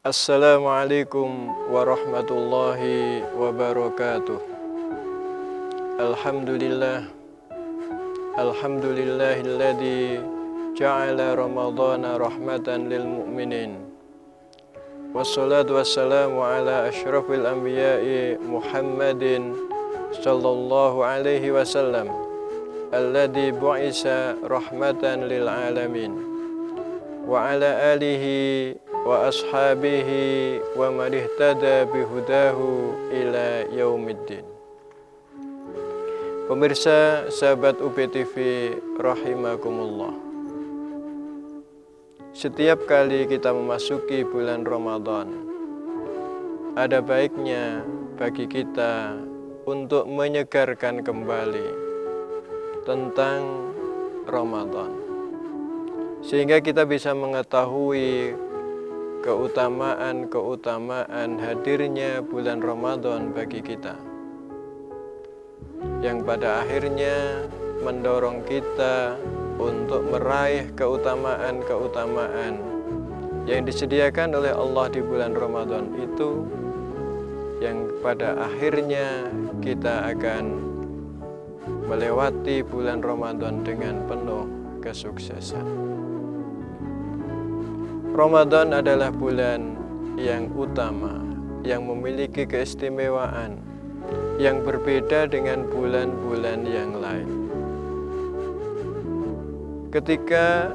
Assalamualaikum warahmatullahi wabarakatuh. Alhamdulillah, alhamdulillahilladzi ja'ala ramadhana rahmatan lil mu'minin. Wassalatu wassalamu ala asyrafil anbiya'i Muhammadin sallallahu alaihi wasallam, alladzi bu'isa rahmatan lil alamin, wa ala alihi wa ashabihi wa man ihtada bihudahu ila yaumiddin. Pemirsa sahabat UBTV rahimakumullah, setiap kali kita memasuki bulan Ramadan, ada baiknya bagi kita untuk menyegarkan kembali tentang Ramadan, sehingga kita bisa mengetahui keutamaan hadirnya bulan Ramadan bagi kita, yang pada akhirnya mendorong kita untuk meraih keutamaan yang disediakan oleh Allah di bulan Ramadan itu, yang pada akhirnya kita akan melewati bulan Ramadan dengan penuh kesuksesan. Ramadan adalah bulan yang utama, yang memiliki keistimewaan yang berbeda dengan bulan-bulan yang lain. Ketika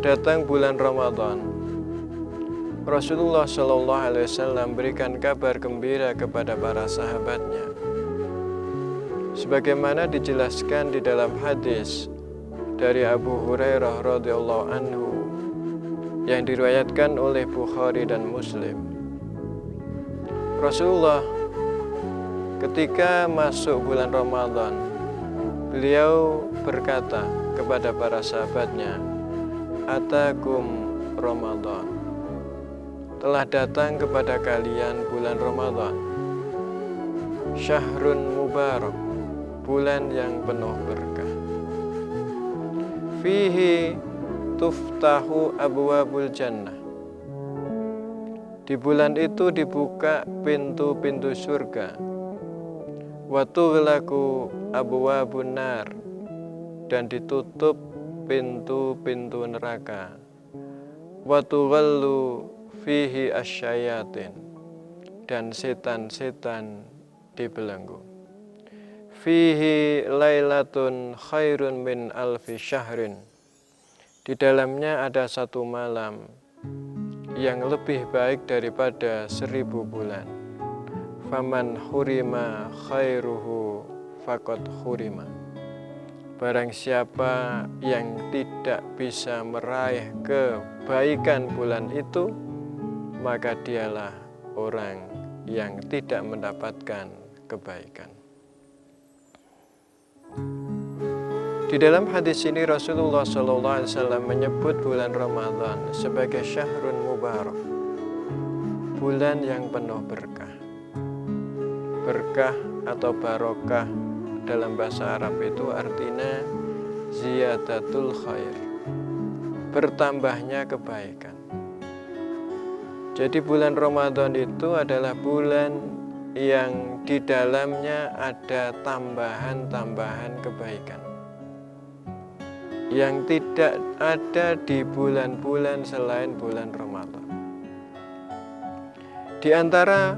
datang bulan Ramadan, Rasulullah SAW berikan kabar gembira kepada para sahabatnya, sebagaimana dijelaskan di dalam hadis dari Abu Hurairah radhiyallahu anhu yang diriwayatkan oleh Bukhari dan Muslim. Rasulullah ketika masuk bulan Ramadan, beliau berkata kepada para sahabatnya, "Atakum Ramadan." Telah datang kepada kalian bulan Ramadan. Syahrun mubarak, bulan yang penuh berkah. Fihi tuftahu abwabul jannah. Di bulan itu dibuka pintu-pintu surga. Wa tughlaqu abwabun nar, dan ditutup pintu-pintu neraka. Wa tughallu fihi asyayatin, dan setan-setan dibelenggu. Fihi lailatun khairun min alfi syahrin. Di dalamnya ada satu malam yang lebih baik daripada 1000 bulan. Faman hurima khairuhu faqad hurima. Barang siapa yang tidak bisa meraih kebaikan bulan itu, maka dialah orang yang tidak mendapatkan kebaikan. Di dalam hadis ini Rasulullah SAW menyebut bulan Ramadan sebagai syahrun mubarak, bulan yang penuh berkah. Berkah atau barokah dalam bahasa Arab itu artinya ziyadatul khair, bertambahnya kebaikan. Jadi bulan Ramadan itu adalah bulan yang di dalamnya ada tambahan-tambahan kebaikan yang tidak ada di bulan-bulan selain bulan Ramadan. Di antara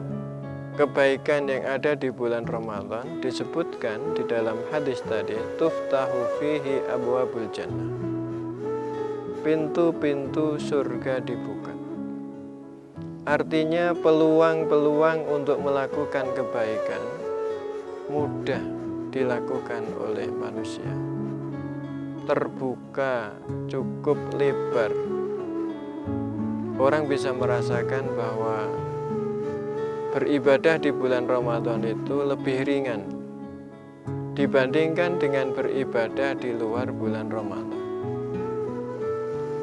kebaikan yang ada di bulan Ramadan disebutkan di dalam hadis tadi, tuftahu fihi abwabul jannah. Pintu-pintu surga dibuka. Artinya peluang-peluang untuk melakukan kebaikan mudah dilakukan oleh manusia. Terbuka, cukup lebar. Orang bisa merasakan bahwa beribadah di bulan Ramadan itu lebih ringan dibandingkan dengan beribadah di luar bulan Ramadan.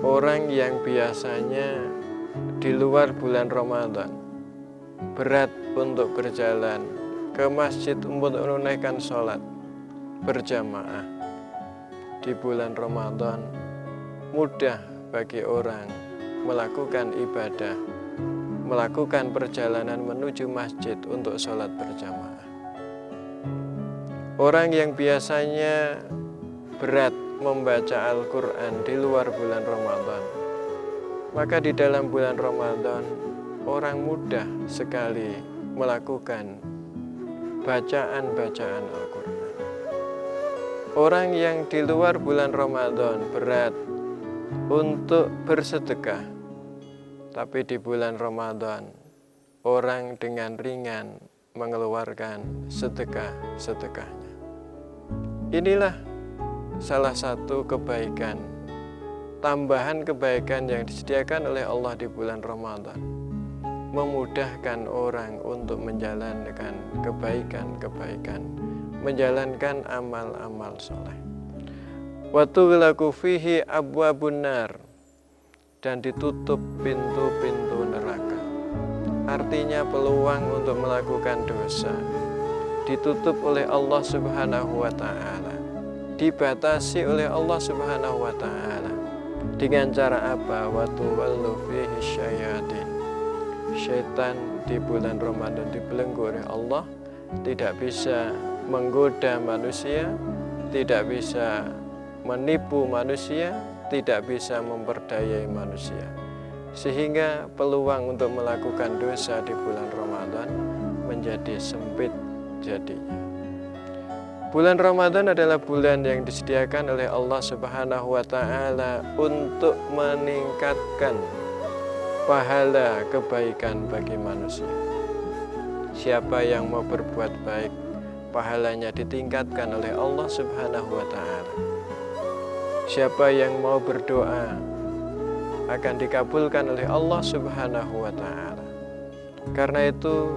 Orang yang biasanya di luar bulan Ramadan berat untuk berjalan ke masjid untuk menunaikan sholat berjamaah, di bulan Ramadan mudah bagi orang melakukan ibadah melakukan perjalanan menuju masjid untuk sholat berjamaah. Orang yang biasanya berat membaca Al-Quran di luar bulan Ramadan, maka di dalam bulan Ramadan orang mudah sekali melakukan bacaan-bacaan Al-Quran. Orang yang di luar bulan Ramadan berat untuk bersedekah, tapi di bulan Ramadan orang dengan ringan mengeluarkan sedekah-sedekahnya. Inilah salah satu kebaikan, tambahan kebaikan yang disediakan oleh Allah di bulan Ramadan, memudahkan orang untuk menjalankan kebaikan-kebaikan, menjalankan amal-amal soleh. Wa tughlaqu fihi abwabun nar, dan ditutup pintu-pintu neraka. Artinya peluang untuk melakukan dosa ditutup oleh Allah Subhanahu wa ta'ala, dibatasi oleh Allah Subhanahu wa ta'ala. Dengan cara apa? Wa tuwallu fihi syayatin. Syaitan di bulan Ramadan dibelenggu oleh Allah, tidak bisa menggoda manusia, tidak bisa menipu manusia, tidak bisa memperdayai manusia. Sehingga peluang untuk melakukan dosa di bulan Ramadan menjadi sempit jadinya. Bulan Ramadan adalah bulan yang disediakan oleh Allah Subhanahu wa ta'ala untuk meningkatkan pahala kebaikan bagi manusia. Siapa yang mau berbuat baik, pahalanya ditingkatkan oleh Allah Subhanahu wa ta'ala. Siapa yang mau berdoa akan dikabulkan oleh Allah Subhanahu wa ta'ala. Karena itu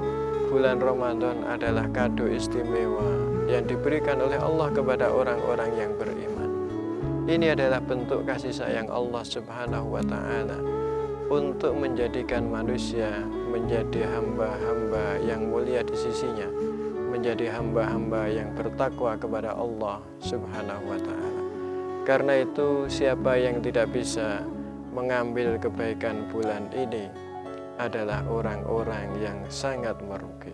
bulan Ramadan adalah kado istimewa yang diberikan oleh Allah kepada orang-orang yang beriman. Ini adalah bentuk kasih sayang Allah Subhanahu wa ta'ala untuk menjadikan manusia menjadi hamba-hamba yang mulia di sisinya, menjadi hamba-hamba yang bertakwa kepada Allah Subhanahu wa ta'ala. Karena itu siapa yang tidak bisa mengambil kebaikan bulan ini adalah orang-orang yang sangat merugi.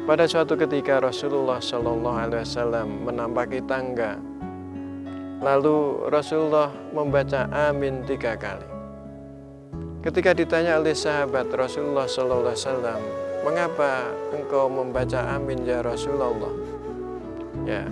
Pada suatu ketika Rasulullah Shallallahu Alaihi Wasallam menampaki tangga, lalu Rasulullah membaca amin 3 kali. Ketika ditanya oleh sahabat Rasulullah Shallallahu Alaihi Wasallam, mengapa engkau membaca amin ya Rasulullah? Ya,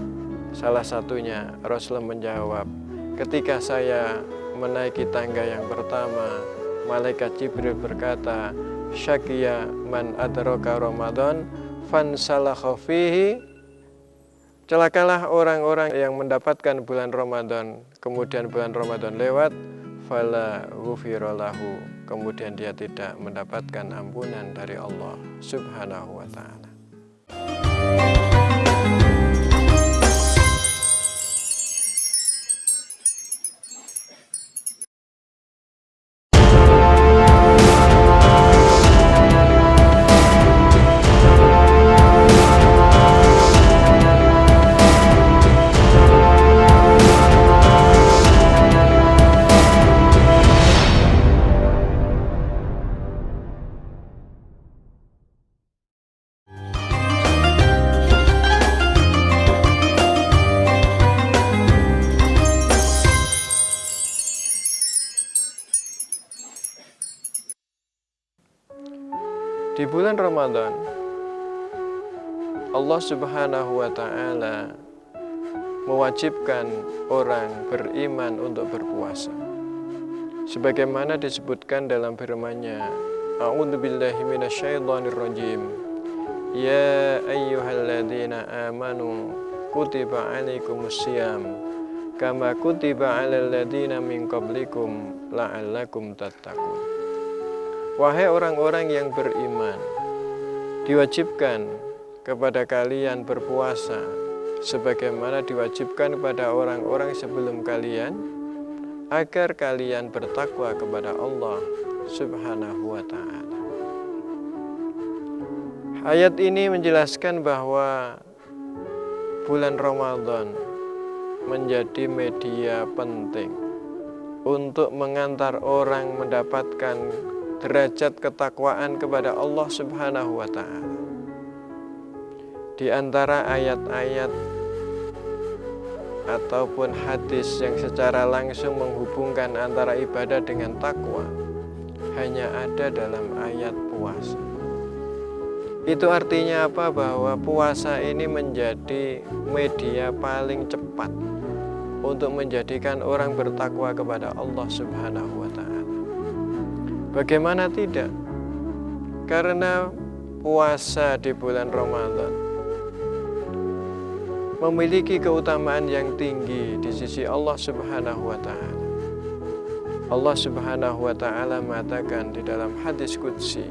salah satunya Rasulullah menjawab, ketika saya menaiki tangga yang pertama, malaikat Jibril berkata, syakiya man adraka Ramadan fansalakha fihi. Celakalah orang-orang yang mendapatkan bulan Ramadan, kemudian bulan Ramadan lewat, fala ghufira lahu, kemudian dia tidak mendapatkan ampunan dari Allah Subhanahu wa ta'ala. Di bulan Ramadan, Allah Subhanahu wa ta'ala mewajibkan orang beriman untuk berpuasa. Sebagaimana disebutkan dalam firman-Nya, A'udzubillahi minasyaitonirrajim. Ya ayyuhalladzina amanu kutiba alaikumussyam kama kutiba alal ladzina min qablikum la'allakum tattaqun. Wahai orang-orang yang beriman, diwajibkan kepada kalian berpuasa sebagaimana diwajibkan kepada orang-orang sebelum kalian, agar kalian bertakwa kepada Allah Subhanahu wa ta'ala. Ayat ini menjelaskan bahwa bulan Ramadan menjadi media penting untuk mengantar orang mendapatkan derajat ketakwaan kepada Allah Subhanahu wa Ta'ala. Di antara ayat-ayat ataupun hadis yang secara langsung menghubungkan antara ibadah dengan takwa hanya ada dalam ayat puasa. Itu artinya apa? Bahwa puasa ini menjadi media paling cepat untuk menjadikan orang bertakwa kepada Allah Subhanahu wa Ta'ala. Bagaimana tidak? Karena puasa di bulan Ramadan memiliki keutamaan yang tinggi di sisi Allah Subhanahu wa Ta'ala. Allah Subhanahu wa Ta'ala mengatakan di dalam hadis qudsi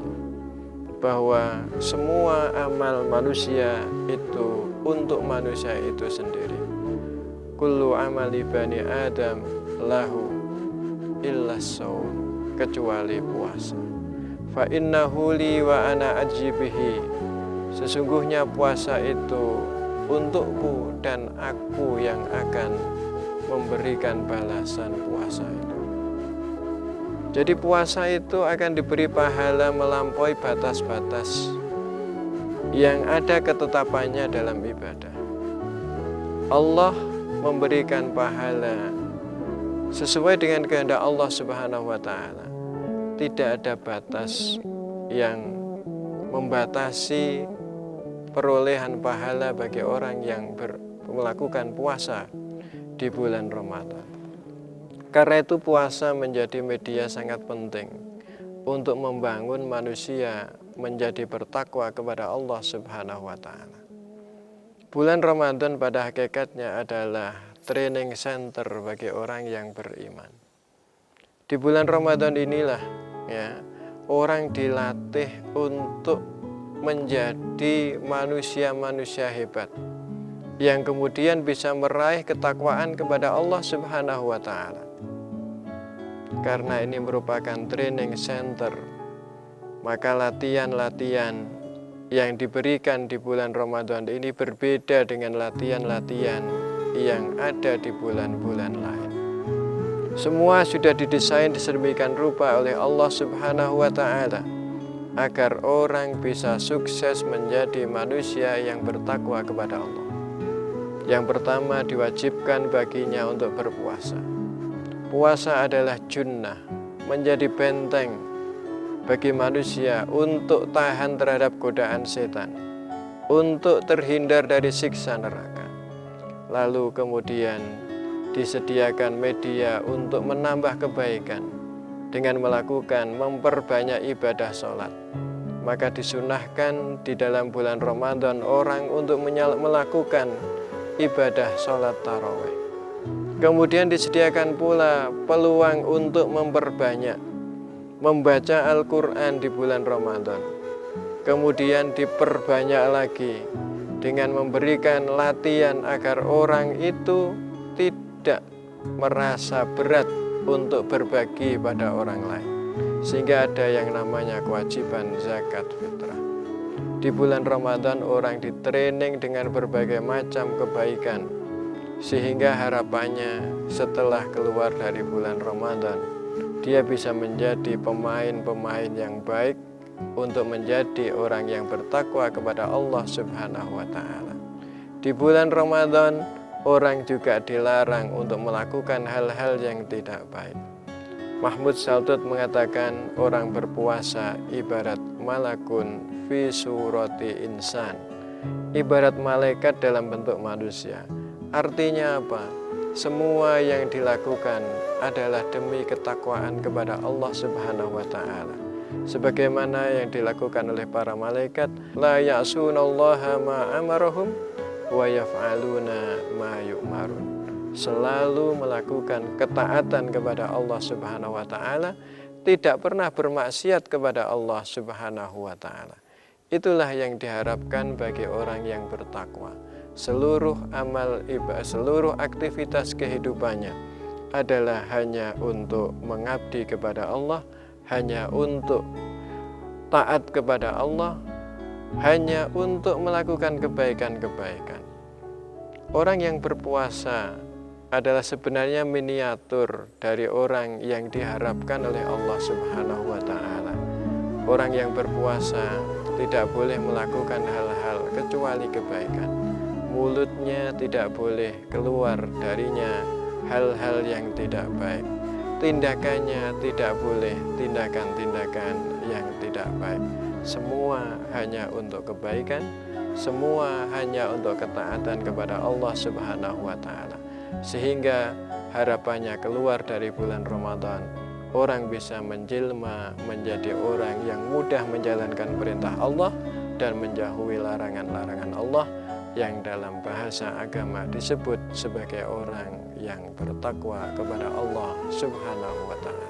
bahwa semua amal manusia itu untuk manusia itu sendiri. Kullu amali bani Adam lahu illa shaum, kecuali puasa. Fa innahu li wa ana ajibihi, sesungguhnya puasa itu untukku dan aku yang akan memberikan balasan puasa itu. Jadi puasa itu akan diberi pahala melampaui batas-batas yang ada ketetapannya dalam ibadah. Allah memberikan pahala sesuai dengan kehendak Allah Subhanahu wa Ta'ala. Tidak ada batas yang membatasi perolehan pahala bagi orang yang melakukan puasa di bulan Ramadan. Karena itu puasa menjadi media sangat penting untuk membangun manusia menjadi bertakwa kepada Allah Subhanahu wa Ta'ala. Bulan Ramadan pada hakikatnya adalah training center bagi orang yang beriman. Di bulan Ramadan inilah orang dilatih untuk menjadi manusia-manusia hebat yang kemudian bisa meraih ketakwaan kepada Allah Subhanahu wa Ta'ala. Karena ini merupakan training center, maka latihan-latihan yang diberikan di bulan Ramadan ini berbeda dengan latihan-latihan yang ada di bulan-bulan lain. Semua sudah didesain sedemikian rupa oleh Allah Subhanahu wa Ta'ala agar orang bisa sukses menjadi manusia yang bertakwa kepada Allah. Yang pertama, diwajibkan baginya untuk berpuasa. Puasa adalah junnah, menjadi benteng bagi manusia untuk tahan terhadap godaan setan, untuk terhindar dari siksa neraka. Lalu kemudian disediakan media untuk menambah kebaikan dengan memperbanyak ibadah sholat. Maka disunahkan di dalam bulan Ramadan orang untuk melakukan ibadah sholat tarawih. Kemudian disediakan pula peluang untuk memperbanyak membaca Al-Quran di bulan Ramadan. Kemudian diperbanyak lagi dengan memberikan latihan agar orang itu tidak merasa berat untuk berbagi pada orang lain, sehingga ada yang namanya kewajiban zakat fitrah. Di bulan Ramadan orang ditraining dengan berbagai macam kebaikan, sehingga harapannya setelah keluar dari bulan Ramadan dia bisa menjadi pemain-pemain yang baik untuk menjadi orang yang bertakwa kepada Allah Subhanahu wa Ta'ala. Di bulan Ramadan orang juga dilarang untuk melakukan hal-hal yang tidak baik. Mahmud Saltut mengatakan orang berpuasa ibarat malakun fi surati insan, ibarat malaikat dalam bentuk manusia. Artinya apa? Semua yang dilakukan adalah demi ketakwaan kepada Allah Subhanahu wa Ta'ala. Sebagaimana yang dilakukan oleh para malaikat, la ya'sunallaha ma amarahum wa yaf'aluna ma yu'marun. Selalu melakukan ketaatan kepada Allah Subhanahu wa Ta'ala, tidak pernah bermaksiat kepada Allah Subhanahu wa Ta'ala. Itulah yang diharapkan bagi orang yang bertakwa. Seluruh amal ibadah, seluruh aktivitas kehidupannya adalah hanya untuk mengabdi kepada Allah, hanya untuk taat kepada Allah, hanya untuk melakukan kebaikan-kebaikan. Orang yang berpuasa adalah sebenarnya miniatur dari orang yang diharapkan oleh Allah Subhanahu wa Ta'ala. Orang yang berpuasa tidak boleh melakukan hal-hal kecuali kebaikan. Mulutnya tidak boleh keluar darinya hal-hal yang tidak baik. Tindakannya tidak boleh tindakan-tindakan yang tidak baik. Semua hanya untuk kebaikan, semua hanya untuk ketaatan kepada Allah Subhanahu wa Ta'ala. Sehingga harapannya keluar dari bulan Ramadan, orang bisa menjelma menjadi orang yang mudah menjalankan perintah Allah dan menjauhi larangan-larangan Allah, yang dalam bahasa agama disebut sebagai orang yang bertakwa kepada Allah Subhanahu wa Ta'ala.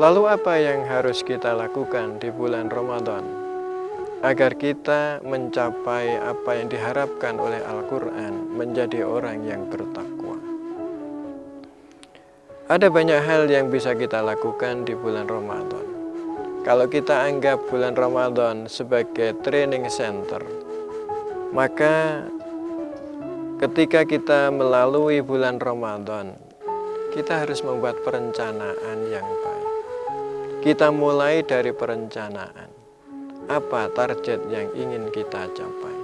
Lalu apa yang harus kita lakukan di bulan Ramadan agar kita mencapai apa yang diharapkan oleh Al-Quran, menjadi orang yang bertakwa? Ada banyak hal yang bisa kita lakukan di bulan Ramadan. Kalau kita anggap bulan Ramadan sebagai training center, maka ketika kita melalui bulan Ramadan, kita harus membuat perencanaan yang baik. Kita mulai dari perencanaan. Apa target yang ingin kita capai?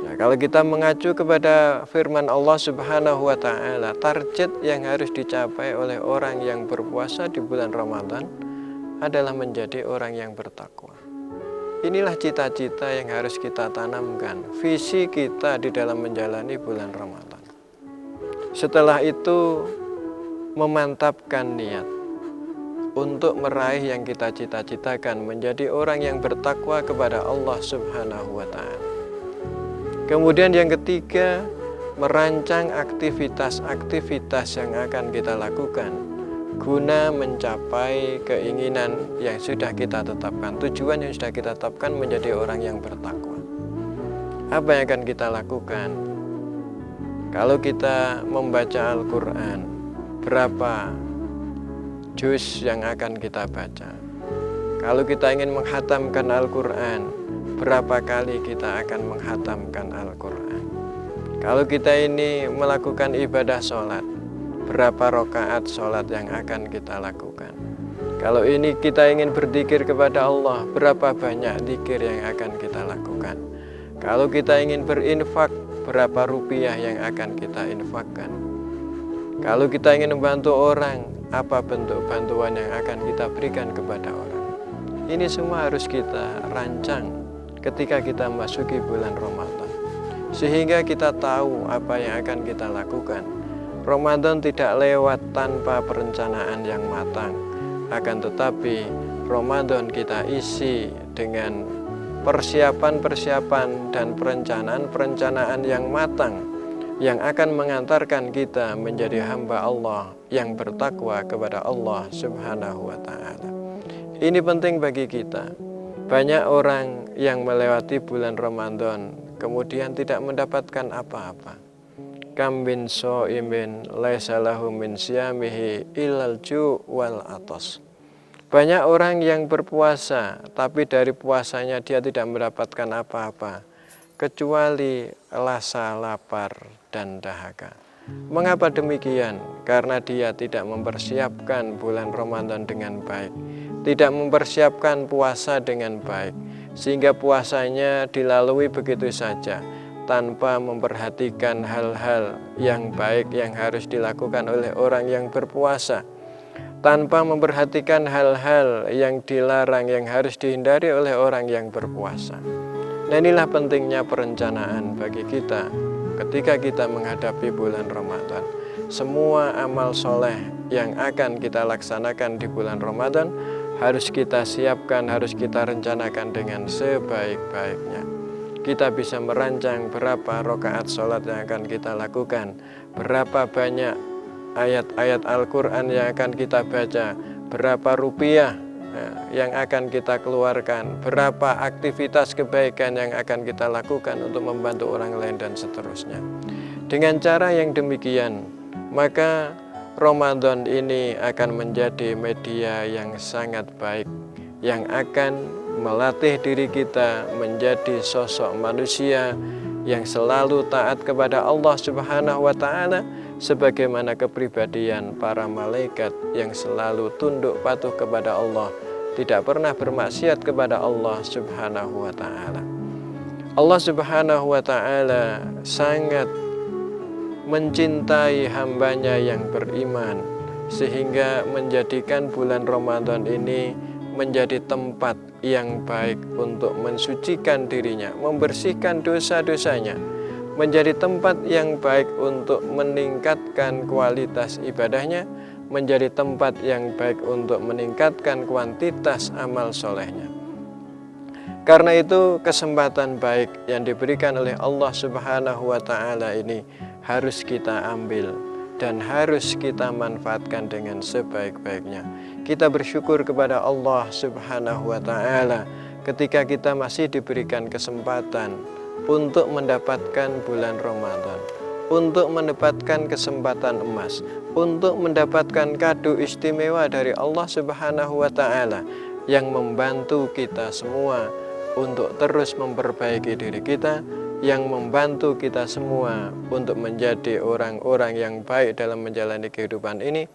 Nah, kalau kita mengacu kepada firman Allah Subhanahu wa Ta'ala, target yang harus dicapai oleh orang yang berpuasa di bulan Ramadan adalah menjadi orang yang bertakwa. Inilah cita-cita yang harus kita tanamkan, visi kita di dalam menjalani bulan Ramadan. Setelah itu, memantapkan niat untuk meraih yang kita cita-citakan, menjadi orang yang bertakwa kepada Allah Subhanahu wa Ta'ala. Kemudian yang ketiga, merancang aktivitas-aktivitas yang akan kita lakukan guna mencapai keinginan yang sudah kita tetapkan, tujuan yang sudah kita tetapkan, menjadi orang yang bertakwa. Apa yang akan kita lakukan? Kalau kita membaca Al-Quran, berapa juz yang akan kita baca? Kalau kita ingin menghatamkan Al-Quran, berapa kali kita akan menghatamkan Al-Quran? Kalau kita ini melakukan ibadah sholat, berapa rakaat sholat yang akan kita lakukan? Kalau ini kita ingin berzikir kepada Allah, berapa banyak zikir yang akan kita lakukan? Kalau kita ingin berinfak, berapa rupiah yang akan kita infakkan? Kalau kita ingin membantu orang, apa bentuk bantuan yang akan kita berikan kepada orang? Ini semua harus kita rancang ketika kita memasuki bulan Ramadan, sehingga kita tahu apa yang akan kita lakukan. Ramadan tidak lewat tanpa perencanaan yang matang, akan tetapi Ramadan kita isi dengan persiapan-persiapan dan perencanaan-perencanaan yang matang, yang akan mengantarkan kita menjadi hamba Allah yang bertakwa kepada Allah Subhanahu wa Ta'ala. Ini penting bagi kita. Banyak orang yang melewati bulan Ramadan kemudian tidak mendapatkan apa-apa. Kam bin shaimin laisa lahu min siyamihi illal ju' wal atas. Banyak orang yang berpuasa, tapi dari puasanya dia tidak mendapatkan apa-apa kecuali rasa lapar dan dahaga. Mengapa demikian? Karena dia tidak mempersiapkan bulan Ramadan dengan baik, tidak mempersiapkan puasa dengan baik, sehingga puasanya dilalui begitu saja tanpa memperhatikan hal-hal yang baik yang harus dilakukan oleh orang yang berpuasa, tanpa memperhatikan hal-hal yang dilarang yang harus dihindari oleh orang yang berpuasa. Nah, inilah pentingnya perencanaan bagi kita ketika kita menghadapi bulan Ramadan. Semua amal soleh yang akan kita laksanakan di bulan Ramadan harus kita siapkan, harus kita rencanakan dengan sebaik-baiknya. Kita bisa merancang berapa rakaat sholat yang akan kita lakukan, berapa banyak ayat-ayat Al-Quran yang akan kita baca, berapa rupiah yang akan kita keluarkan, berapa aktivitas kebaikan yang akan kita lakukan untuk membantu orang lain, dan seterusnya. Dengan cara yang demikian, maka Ramadan ini akan menjadi media yang sangat baik, yang akan melatih diri kita menjadi sosok manusia yang selalu taat kepada Allah Subhanahu wa Ta'ala, sebagaimana kepribadian para malaikat yang selalu tunduk patuh kepada Allah, tidak pernah bermaksiat kepada Allah Subhanahu wa Ta'ala. Allah Subhanahu wa Ta'ala sangat mencintai hambanya yang beriman, sehingga menjadikan bulan Ramadan ini menjadi tempat yang baik untuk mensucikan dirinya, membersihkan dosa-dosanya, menjadi tempat yang baik untuk meningkatkan kualitas ibadahnya, menjadi tempat yang baik untuk meningkatkan kuantitas amal solehnya. Karena itu kesempatan baik yang diberikan oleh Allah Subhanahu wa Ta'ala ini harus kita ambil dan harus kita manfaatkan dengan sebaik-baiknya. Kita bersyukur kepada Allah Subhanahu wa Ta'ala ketika kita masih diberikan kesempatan untuk mendapatkan bulan Ramadan, untuk mendapatkan kesempatan emas, untuk mendapatkan kado istimewa dari Allah Subhanahu wa Ta'ala yang membantu kita semua untuk terus memperbaiki diri kita, yang membantu kita semua untuk menjadi orang-orang yang baik dalam menjalani kehidupan ini,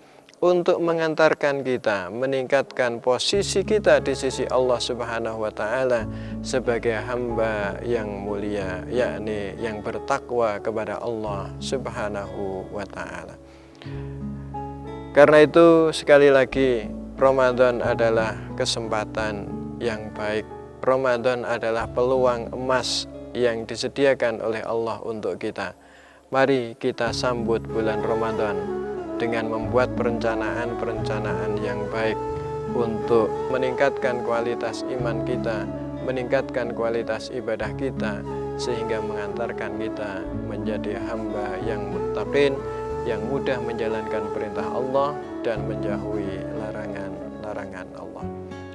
untuk mengantarkan kita meningkatkan posisi kita di sisi Allah Subhanahu wa Ta'ala sebagai hamba yang mulia, yakni yang bertakwa kepada Allah Subhanahu wa Ta'ala. Karena itu sekali lagi, Ramadan adalah kesempatan yang baik. Ramadan adalah peluang emas yang disediakan oleh Allah untuk kita. Mari kita sambut bulan Ramadan dengan membuat perencanaan-perencanaan yang baik untuk meningkatkan kualitas iman kita, meningkatkan kualitas ibadah kita, sehingga mengantarkan kita menjadi hamba yang muttaqin, yang mudah menjalankan perintah Allah dan menjauhi larangan-larangan Allah.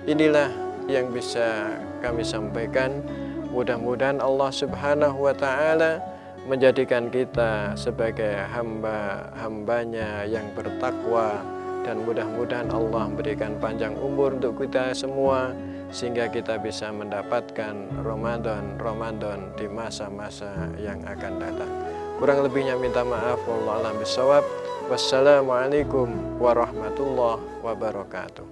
Inilah yang bisa kami sampaikan. Mudah-mudahan Allah Subhanahu wa Ta'ala menjadikan kita sebagai hamba-hambanya yang bertakwa, dan mudah-mudahan Allah memberikan panjang umur untuk kita semua sehingga kita bisa mendapatkan Ramadan di masa-masa yang akan datang. Kurang lebihnya minta maaf. Wallahu a'lam bishawab. Wassalamualaikum warahmatullahi wabarakatuh.